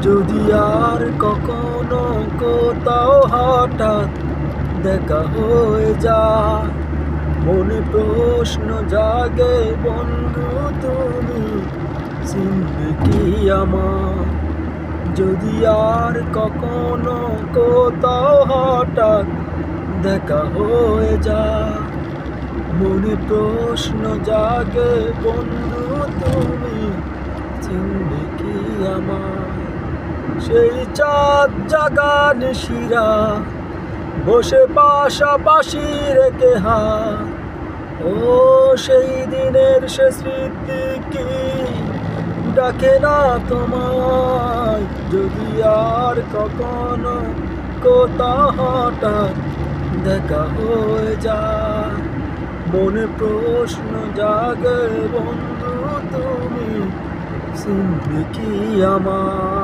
যদি আর কখনো কোথাও হঠাৎ দেখা হয়ে যায়, মনে প্রশ্ন জাগে বন্ধু তুমি চিনবে কি আমার? যদি আর কখনো কোথাও হঠাৎ দেখা হয়ে যায়, মনে প্রশ্ন জাগে বন্ধু তুমি চিনবে কি আমার? সেই চাঁদ জাগা নিশিরা বসে পাশাপাশি রেখে হাত, ও সেই দিনের সে স্মৃতি কি ডাকে না তোমায়? যদি আর কখনো কোথাও হঠাৎ দেখা হয়ে যায়, মনে প্রশ্ন জাগে বন্ধু তুমি চিনবে কি আমার?